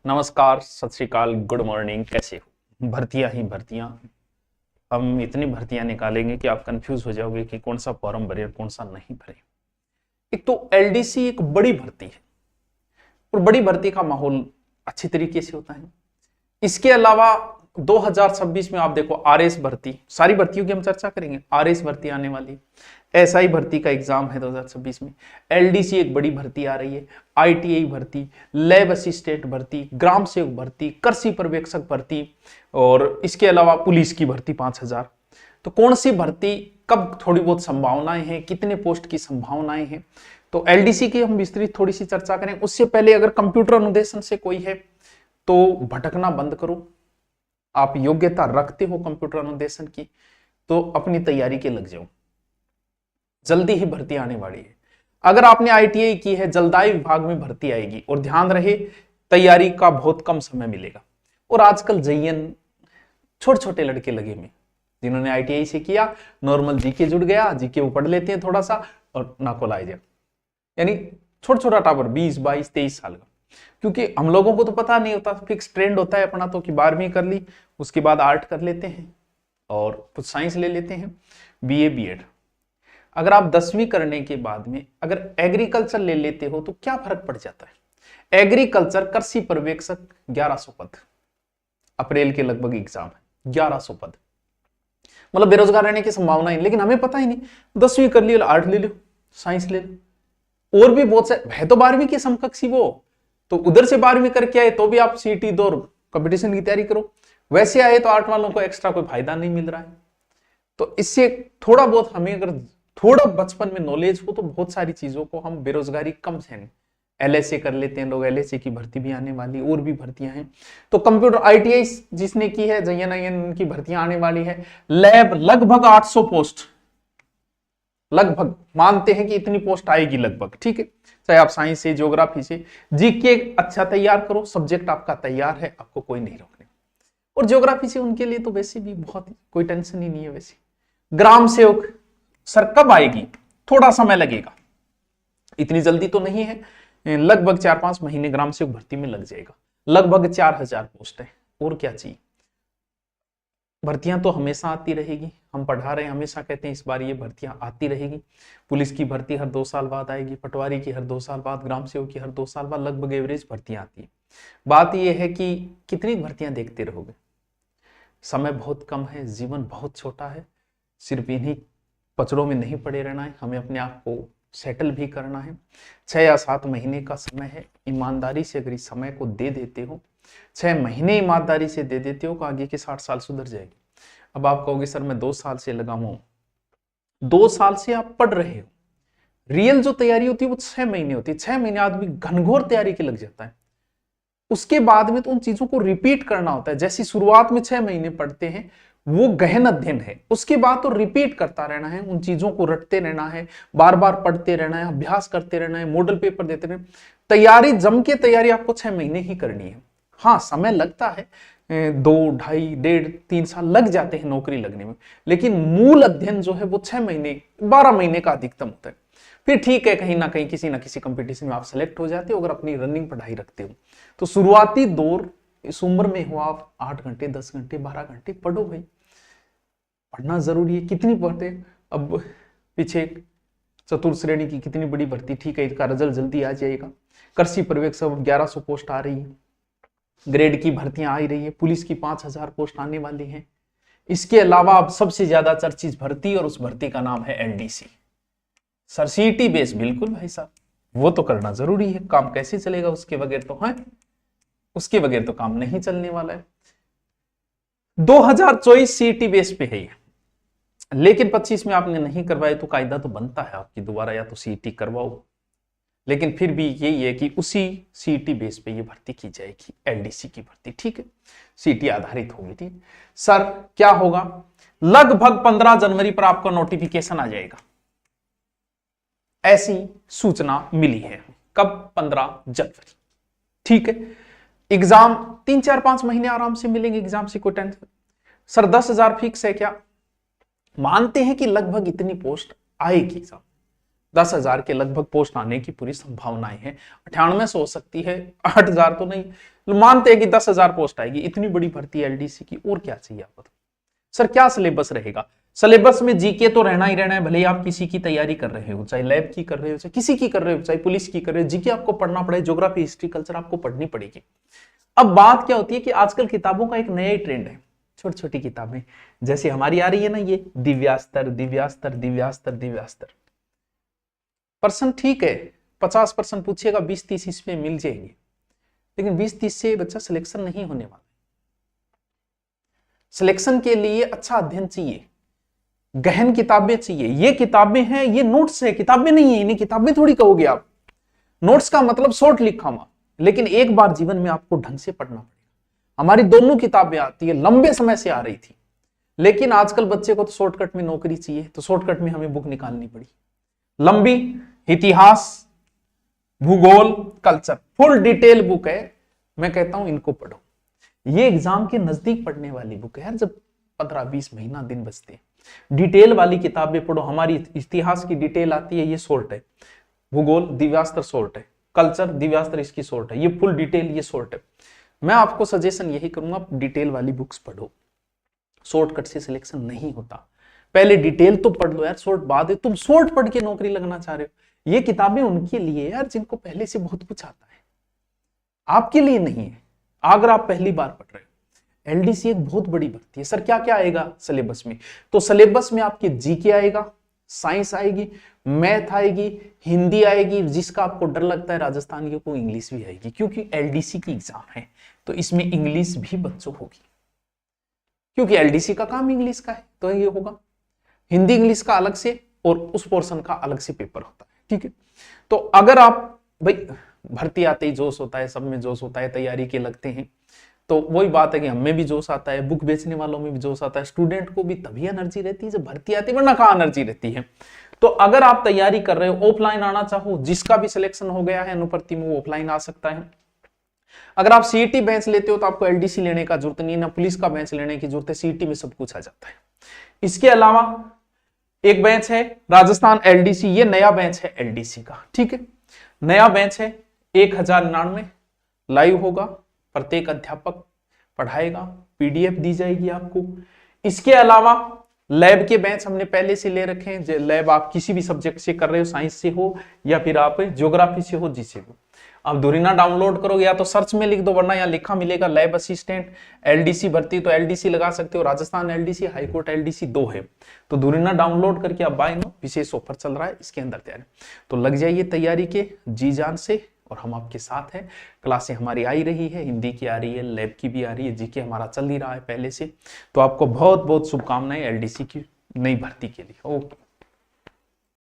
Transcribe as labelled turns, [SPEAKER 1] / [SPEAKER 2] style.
[SPEAKER 1] नमस्कार, सत श्री अकाल, गुड मॉर्निंग। कैसे हो? भर्तियां ही भर्तियां। हम इतनी भर्तियां निकालेंगे कि आप कंफ्यूज हो जाओगे कि कौन सा फॉर्म भरे और कौन सा नहीं भरे। एक तो एलडीसी एक बड़ी भर्ती है और बड़ी भर्ती का माहौल अच्छी तरीके से होता है। इसके अलावा 2026 में आप देखो आरएस भर्ती, सारी भर्तियों की हम चर्चा करेंगे। आरएस भर्ती आने वाली, एसआई भर्ती का एग्जाम है 2026 में, एलडीसी एक बड़ी भर्ती आ रही है, आईटीआई भर्ती, लैब असिस्टेंट भर्ती, ग्राम सेवक भर्ती, कृषि पर्यवेक्षक भर्ती और इसके अलावा पुलिस की भर्ती 5000। तो कौन सी भर्ती कब थोड़ी बहुत संभावनाएं हैं, कितने पोस्ट की संभावनाएं हैं, तो एलडीसी की हम विस्तृत थोड़ी सी चर्चा करें। उससे पहले अगर कंप्यूटर अनुदेशन से कोई है तो भटकना बंद करो। आप योग्यता रखते हो कंप्यूटर अनुदेशन की तो अपनी तैयारी के लग जाओ, जल्दी ही भर्ती आने वाली है। अगर आपने आईटीआई की है, जलदाय विभाग में भर्ती आएगी और ध्यान रहे तैयारी का बहुत कम समय मिलेगा। और आजकल जयन छोटे छोटे लड़के लगे में, जिन्होंने आईटीआई से किया, नॉर्मल जीके जुड़ गया, जीके वो पढ़ लेते हैं थोड़ा सा और नाको लाए जाए, यानी छोटा छोटा टावर 20 22 23 साल का। क्योंकि हम लोगों को तो पता नहीं होता, फिक्स ट्रेंड होता है अपना तो कि 12वीं कर ली, उसके बाद आर्ट कर लेते हैं और कुछ साइंस ले लेते हैं, बीए बीएड। अगर आप 10वीं करने के बाद में अगर एग्रीकल्चर ले लेते हो तो क्या फर्क पड़ जाता है। एग्रीकल्चर कृषि पर्यवेक्षक 1100 पद, अप्रैल के लगभग एग्जाम है, 1100 पद, मतलब बेरोजगार रहने की संभावना है। लेकिन हमें पता ही नहीं, 10वीं कर ली, आर्ट ले लो, साइंस ले लो, और भी बहुत से है तो 12वीं के समकक्ष ही वो, तो उधर से 12वीं करके आए तो भी आप सीटी दो और कंपटीशन की तैयारी करो। वैसे आए तो आर्ट वालों को एक्स्ट्रा कोई फायदा नहीं मिल रहा है। तो इससे थोड़ा बहुत हमें अगर थोड़ा बचपन में नॉलेज हो तो बहुत सारी चीजों को हम बेरोजगारी कम से एलएसए कर लेते हैं लोग। एलएसए की भर्ती भी आने वाली, और भी भर्तियां हैं। तो कंप्यूटर आईटीआई जिसने की है, जयन की भर्तियां आने वाली है। लैब लगभग 800 पोस्ट, लगभग मानते हैं कि इतनी पोस्ट आएगी लगभग, ठीक है। चाहे आप साइंस से, ज्योग्राफी से, जीके अच्छा तैयार करो, सब्जेक्ट आपका तैयार है, आपको कोई नहीं रोकने। और ज्योग्राफी से उनके लिए तो वैसे भी बहुत कोई टेंशन ही नहीं है। वैसे ग्राम सेवक सर कब आएगी, थोड़ा समय लगेगा, इतनी जल्दी तो नहीं है, लगभग 4-5 महीने ग्राम सेवक भर्ती में लग जाएगा। लगभग 4000 पोस्ट है, और क्या चाहिए। भर्तियां तो हमेशा आती रहेगी, हम पढ़ा रहे हैं, हमेशा कहते हैं इस बार ये भर्तियां आती रहेगी। पुलिस की भर्ती हर 2 साल बाद आएगी, पटवारी की हर 2 साल बाद, ग्राम सेवक की हर 2 साल बाद, लगभग एवरेज भर्तियां आती है। बात यह है कि कितनी भर्तियां देखते रहोगे, समय बहुत कम है, जीवन बहुत छोटा है, सिर्फ इन्हीं पचड़ों में नहीं पड़े रहना है, हमें अपने आप को सेटल भी करना है। 6 या 7 महीने का समय है, ईमानदारी से अगर इस समय को दे देते हो, 6 महीने ईमानदारी से दे देते हो, तो आगे के 60 साल सुधर जाएगी। अब आप कहोगे सर मैं 2 साल से लगा हूं, 2 साल से आप पढ़ रहे हो, रियल जो तैयारी होती है वो 6 महीने होती है। 6 महीने आदमी घनघोर तैयारी के लग जाता है, उसके बाद में तो उन चीजों को रिपीट करना होता है। जैसी शुरुआत में 6 महीने पढ़ते हैं वो गहन अध्ययन है, उसके बाद तो रिपीट करता रहना है, उन चीजों को रटते रहना है, बार बार पढ़ते रहना है, अभ्यास करते रहना है, मॉडल पेपर देते रहना। तैयारी जम के तैयारी आपको 6 महीने ही करनी है। हाँ समय लगता है, 2, 2.5, 1.5, 3 साल लग जाते हैं नौकरी लगने में, लेकिन मूल अध्ययन जो है वो 6 महीने 12 महीने का अधिकतम होता है। फिर ठीक है, कहीं ना कहीं किसी ना किसी कंपटीशन में आप सेलेक्ट हो जाते हो अगर अपनी रनिंग पढ़ाई रखते हो। तो शुरुआती दौर इस उम्र में हो, आप 8 घंटे 10 घंटे 12 घंटे पढ़ो भाई, पढ़ना जरूरी है। कितनी पढ़ते, अब पीछे चतुर्थ श्रेणी की कितनी बड़ी भर्ती, ठीक है, इसका रिजल्ट जल्दी आ जाएगा। कृषि पर्यवेक्षक 1100 पोस्ट आ रही है, ग्रेड की भर्तियां आ रही है, पुलिस की 5000 पोस्ट आने वाली हैं। इसके अलावा अब सबसे ज्यादा चर्चित भर्ती, और उस भर्ती का नाम है एलडीसी। सर सीटी बेस, बिल्कुल भाई साहब, वो तो करना जरूरी है, काम कैसे चलेगा उसके बगैर, तो है उसके बगैर तो काम नहीं चलने वाला है। 2024 सीटी बेस पे है ये, लेकिन 25 में आपने नहीं करवाए तो कायदा तो बनता है आपकी दोबारा या तो सीटी करवाओ, लेकिन फिर भी यही है कि उसी सीटी बेस पे ये भर्ती की जाएगी, एलडीसी की भर्ती, ठीक है, सीटी आधारित होगी। ठीक सर क्या होगा, लगभग 15 जनवरी पर आपका नोटिफिकेशन आ जाएगा, ऐसी सूचना मिली है। कब, 15 जनवरी, ठीक है। एग्जाम 3-4-5 महीने आराम से मिलेंगे, एग्जाम से कोई टेंशन। सर 10,000 फिक्स है क्या, मानते हैं कि लगभग इतनी पोस्ट आएगी। 10,000 के लगभग पोस्ट आने की पूरी संभावनाएं हैं। 98 हो सकती है, 8,000 तो नहीं, मानते हैं कि 10,000 पोस्ट आएगी। इतनी बड़ी भर्ती है एलडीसी की, और क्या चाहिए आपको? सर क्या सिलेबस रहेगा? सिलेबस में जीके तो रहना ही रहना है, भले ही आप किसी की तैयारी कर रहे हो, चाहे लैब की कर रहे हो, चाहे किसी की कर रहे हो, चाहे पुलिस की कर रहे हो, जीके आपको पढ़ना पड़ेगा, ज्योग्राफी, हिस्ट्री, कल्चर आपको पढ़नी पड़ेगी। अब बात क्या होती है कि आजकल किताबों का एक नया ही ट्रेंड है, छोटी छोटी किताबें, जैसे हमारी आ रही है ना ये दिव्यास्त्र दिव्यास्त्र दिव्यास्त्र दिव्यास्त्र। पर्सन ठीक है, 50% पूछिएगा, 20-30 इसमें मिल जाएंगे, लेकिन 20-30 से बच्चा सिलेक्शन नहीं होने वाला। सिलेक्शन के लिए अच्छा अध्ययन चाहिए, गहन किताबें चाहिए। ये किताबें हैं, ये नोट्स है, किताबें नहीं है, इन्हें किताबें थोड़ी कहोगे आप। नोट्स का मतलब शॉर्ट लिखा हुआ, लेकिन एक बार जीवन में आपको ढंग से पढ़ना पड़ेगा। हमारी दोनों किताबें आती है, लंबे समय से आ रही थी, लेकिन आजकल बच्चे को तो शॉर्टकट में नौकरी चाहिए, तो शॉर्टकट में हमें बुक निकालनी पड़ी। लंबी इतिहास, भूगोल, कल्चर, फुल डिटेल बुक है। मैं कहता हूं इनको पढ़ो, ये एग्जाम के नजदीक पढ़ने वाली बुक है यार, जब 15-20 महीना दिन बचते हैं। डिटेल वाली किताबें पढ़ो। हमारी इतिहास की डिटेल आती है, ये शॉर्ट है। भूगोल दिव्यास्त्र शॉर्ट है, कल्चर दिव्यास्त्र इसकी शॉर्ट है, ये फुल डिटेल ये शॉर्ट है। मैं आपको सजेशन यही करूंगा, डिटेल वाली बुक्स पढ़ो, शॉर्टकट से सिलेक्शन नहीं होता। पहले डिटेल तो पढ़ लो यार, शॉर्ट बाद है। तुम शॉर्ट पढ़ के नौकरी लगना चाह रहे हो, ये किताबें उनके लिए यार जिनको पहले से बहुत कुछ आता है, आपके लिए नहीं है। अगर आप पहली बार पढ़ रहे हो, एलडीसी एक बहुत बड़ी भर्ती है। सर क्या क्या आएगा सिलेबस में? तो सिलेबस में आपके जीके आएगा, साइंस आएगी, मैथ आएगी, हिंदी आएगी, जिसका आपको डर लगता है राजस्थान की को इंग्लिश भी आएगी, क्योंकि एलडीसी की एग्जाम है तो इसमें इंग्लिश भी बच्चों होगी, क्योंकि एलडीसी का काम इंग्लिश का है, तो ये होगा। हिंदी इंग्लिश का अलग से और उस पोर्शन का अलग से पेपर होता है, ठीक है। तो अगर आप भाई भर्ती आते ही जोश होता है, सब में जोश होता है, तैयारी के लगते हैं, तो वही बात है कि हमें भी जोश आता है, बुक बेचने वालों में भी जोश आता है, स्टूडेंट को भी तभी एनर्जी रहती है जब भर्ती आती है, वरना कहाँ एनर्जी रहती है। तो अगर आप तैयारी कर रहे हो, ऑफलाइन आना चाहो, जिसका भी सिलेक्शन हो गया है अनुपर्ति में, वो ऑफलाइन आ सकता है। अगर आप सीईटी बेंच लेते हो तो आपको एलडीसी लेने का जरूरत नहीं है, ना पुलिस का बेंच लेने की जरूरत है, सीईटी में सब कुछ आ जाता है। इसके अलावा एक बेंच है राजस्थान एलडीसी, ये नया बेंच है एलडीसी का, ठीक है, नया बेंच है। 1099 लाइव होगा, प्रत्येक अध्यापक पढ़ाएगा, पीडीएफ दी जाएगी आपको। इसके अलावा लैब के बेंच हमने पहले से ले रखे हैं। लैब आप किसी भी सब्जेक्ट से कर रहे हो, साइंस से हो या फिर आप ज्योग्राफी से हो, जिससे हो, अब धुरीना डाउनलोड करोगे या तो सर्च में लिख दो, वरना यहाँ लिखा मिलेगा लैब असिस्टेंट एलडीसी भर्ती, तो एलडीसी लगा सकते हो। राजस्थान एलडीसी, हाईकोर्ट एलडीसी 2 है, तो धुरीना डाउनलोड करके आप बाय नो, विशेष ऑफर चल रहा है इसके अंदर तैयारी। तो लग जाइए तैयारी के जी जान से, और हम आपके साथ हैं। क्लासें हमारी आई रही है, हिंदी की आ रही है, लैब की भी आ रही है, जीके हमारा चल ही रहा है पहले से। तो आपको बहुत बहुत शुभकामनाएं एलडीसी की नई भर्ती के लिए। ओके।